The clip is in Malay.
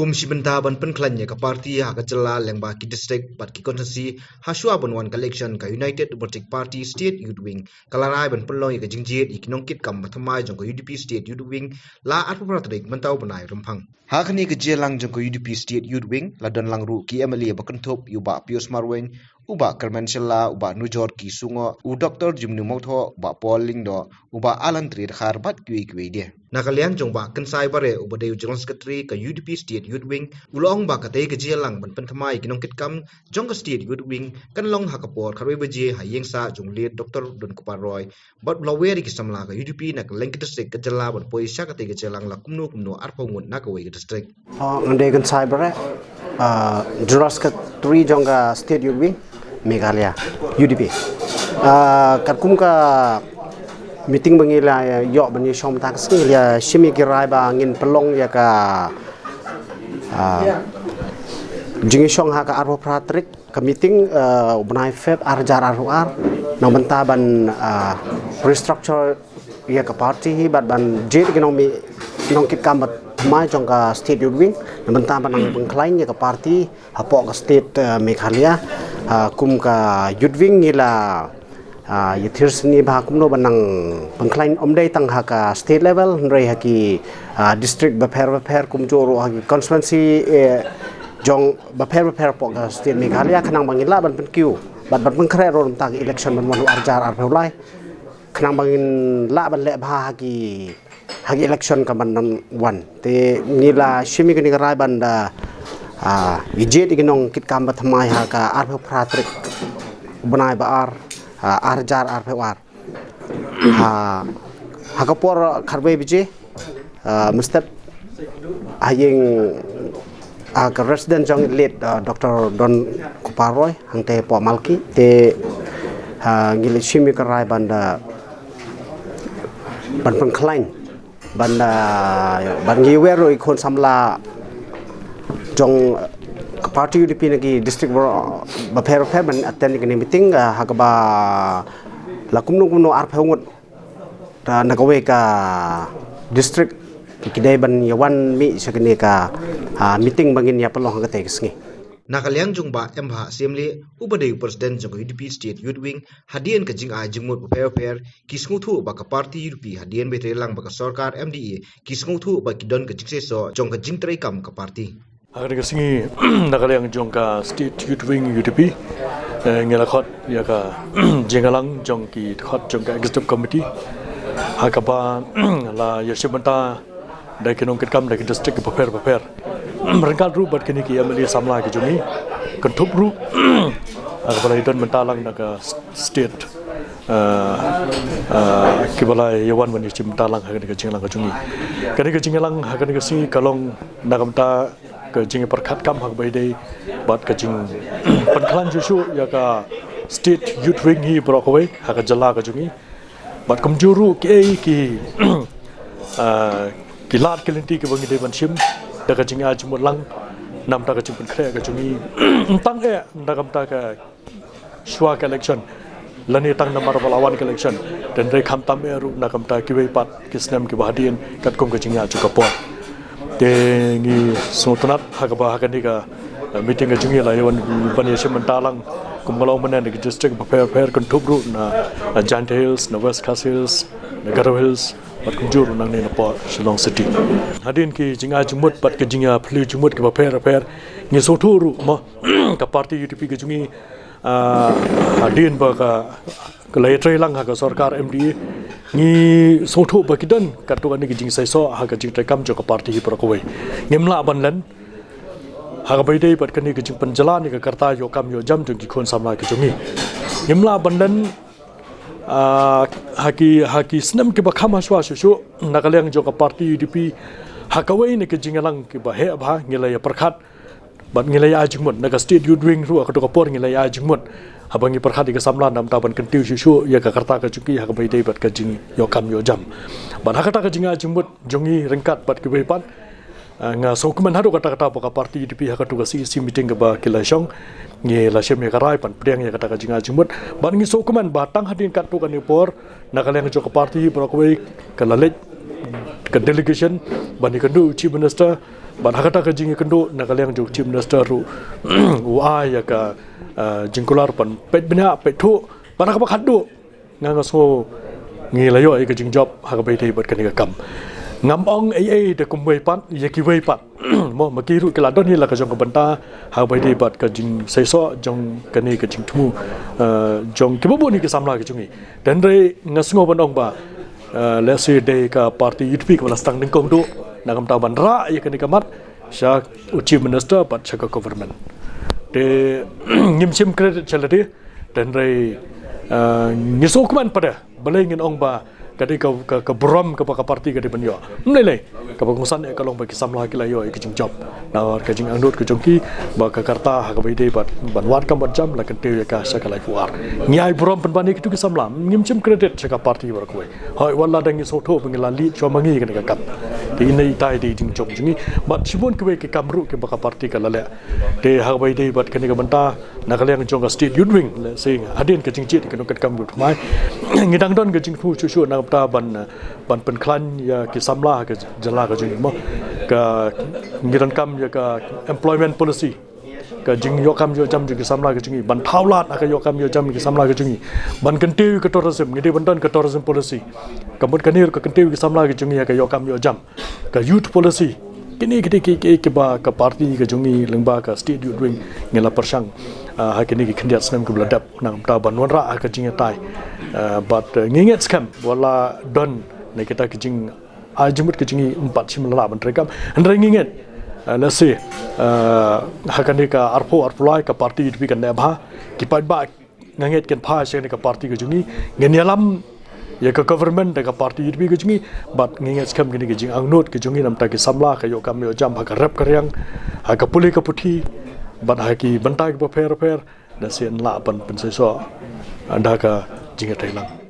Komisi Bentaban Penklannya ke parti hak jela lengba ki district bat ki konsensi hasua banwan election ka United Democratic Party State Youth Wing kalarai ban pelong ke jingjit ikinongkit kam mathamai jong ko UDP State Youth Wing la atpratrik mentau banai rempang hakni ke jelang jong ko UDP State Youth Wing ladan langru ki MLA bakentop yuba Pius Marwen uba Kermenshela uba Nujor ki sungo u Dr. Jimnu Motho ba Pauling do uba Alan Tri kharbat kwi dia nakalian jong ba kensai bare uba de General Secretary ka UDP State Youth Wing ulong ba katay ke jelang ban penthamai kinongkit kam jong ka State Youth Wing kan long hakapor kharwe baje hayeng sa jong lead Dr. Don Kuparoy bat blaweri ki samla ka UDP nak lengkit district ka jela ban poisya katay ke jelang la kumno arpongun nakawai ke district ngande kensai bare General Secretary jong ka State Youth Wing Meghalaya UDP katkum ka meeting bangila yok bani shom tak ya shimi kirai ba ngin pelong ya ka jingi shong ha ka arho pratrik ka meeting benai feb arjar arhuar no bentaban restructure ya ka party bat ban jet ekonomi nong kit kamat mai jong ka State Youth Wing no bentaban nang bengklain ya ka party hapok ka state Meghalaya kum ka Youth Wing ngila yathir sini bah kumno banang pengklain omdai tang haka state level nrei haki district baper kumjoro haki constituency jong baper pok state Meghalaya khanang bangin la ban penkiu bat pengkre ron tang election ban monu arjar arpulai khanang bangin la ban le bah haki election ka ban wan te nila shimi kini rai banda ijet iginong kit kam batmai haka arphu pratrik banai baar arjar arpewar hakapor kharbe bije mustad hayeng ka resident jong lead Dr. Don Kuparoy hangte po malki te ngile shimi karai banda ban pengklain banda ban ngiwero ikon samla jong party UDP nagi district baper ban attend ni meeting hakaba lakumno arphungut ta nagawe ka district kidai ban yawan mi sakni ka meeting bangin ya pelong ka tekesngi nakaliang jong ba emha semle ubadeu president jong UDP State Youth Wing hadien ka jing a jingmut baper kisnguthu ba ka party UDP hadien betrelang ba ka sarkar MDA kisnguthu ba kidon ka jingseso jong ka jingtrai kam ka party agar kesingi nakaliang jongka State Youth Wing UDP ngelakot ya ka jengalang jongki khot jongka executive committee hakaba la yashimanta dai kinong kitkam dai district paper merengkat ru bat kini ki amali samla ki jumi kentup ru hakaba idon mentalang naga state kibala yawan mani cimtalang hakani ka jengalang ka jumi kani ka jengalang hakani ka singi kalong nagamta ke jing perkat kam hak baidai bat ke jing penklan jusu ya ka State Youth Wing hi brokawai hak jala ka jungi bat kumjuru ki kilat kelinti ke bangi deban sim da ka jing ajmut lang nam ta ka jing penkre ka jungi tang e da kam ta ka shwa ka election lani tang namar balawan ka election dan rei kham tam e ru na kam ta ki wei pat kisnam ki bahadien kat kom ka jing ya chukapor tengi sotonat hakaba hakani ka meeting ajungi la yawan bani sementalang kumalo manan di district paper kontubru na Jant Hills na West Coast Hills na Garo Hills bat kunjur nang ne na Shillong City hadin ki jinga jumut bat ke jinga plu jumut ke paper ngi soturu ma ka party UDP ke jungi hadin ba ka kelai lang ha ka sarkar MDA ni soto bakidan katuan ni jing saiso ha ka jing trekam jo ka party hi prakowai ngimla banlan ha ka baidei pat kani ka jing panjala ni ka karta yo kam yo jam jong ki khon samla ki jungi ngimla banlan haki snam ki bakhama shwa shu nakaliang jo ka party UDP ha ka wai ni ka jingalang ki ba he ba ngilaya prakhat bat ngilaya ajingmut naga State Youth Wing ru ka to ka por ngilaya ajingmut habangi perhati ke samlan nam taban kentiu susu ya ka karta ka cuki ha ka baidei bat ka jing yo kam yo jam bat ha kata ka jinga jimut jongi rengkat bat ke bepan nga sokuman hadu kata ka parti UDP ha ka tu ka si meeting ka ba kilasong ngi la shem ya karai pan priang ya kata ka jinga jimut bat ngi sokuman batang hadin kat tu ka ni por nakaliang jo ka parti brokoi ka lalet ke delegation bani kandu chief minister ban hakata ka jingi kendo nakaliang jok chief minister ru wa ya ka jingkular pan pet bina petho ban ka khaddu nganga so ngi layo ai ka jing job ha ka bai thei bat kan ka kam ngam ong ai de kum wei pat ye ki wei pat mo ma ki ru ka la don hi la ka jong ka banta ha bai thei bat ka jing sai so jong ka ni ka jing thu jong ki bo ni ka samla ka jungi dan re ngasngo ban ong ba let's say day ka party UDP ka stang ding kong do na kam ta ban ra ye ka ni ka mat sha chief minister pat sha ka government de ngim chim credit chalati dan re ngisokman pada balai ngin ong ba kadi ka brom ka parti ka di banyo nilai ka pengusan ka long bagi samla ki layo ki jing job na ka jing anut ka jongki ba ka karta ha ka bai dei ban wat kam ban jam la ka te ka sa ka lai fuar nyai brom pen bani ki tu ki samla ngim chim credit sa ka parti bar ko hoi wala dang so tho bengila li cho mangi ka ka kap di nei tai di jing job jingi bat sibon ki ke kamru ki ba ka parti ka lale te ha bai dei bat ka ni ka banta na ka leng jong ka state youth wing le sing adin ka jing chit ka no ka kam gut mai ngidang don ka jing fu chu na ta ban pen klan ya ki samla ka jala ka jing mo ka ngiran kam ya ka employment policy ka jing yo kam yo jam ki samla ka jing ban thaulat ka yo kam yo jam ki samla ka jing ban kentiu ka tourism ngide ban ka tourism policy ka mut kanir ka kentiu ki samla ka jing ya ka yo kam yo jam ka youth policy kini ki ba ka parti ka jungi lengba ka state youth wing ngela persang ha kini ki khendiat snam ku bladap nang ta ban wan ra ka jing tai but nginget scam wala don ne kita ki jing ajumut ki jingi 4 chim la ban rekam andre nginget let's say ha kani ka arpulai ka parti UDP kan ne bha ki pat ba nginget kan pha se ne ka parti ka jungi ngenyalam ya ka government da ka parti UDP ka jungi but nginget scam gini ki jing angnot ki jungi nam ta ki samla ka yo kam yo jam ha ka rap karyang ha ka puli ka puthi ban ha ki bantai ka per da sen la ban pen se so anda ka jinga thailang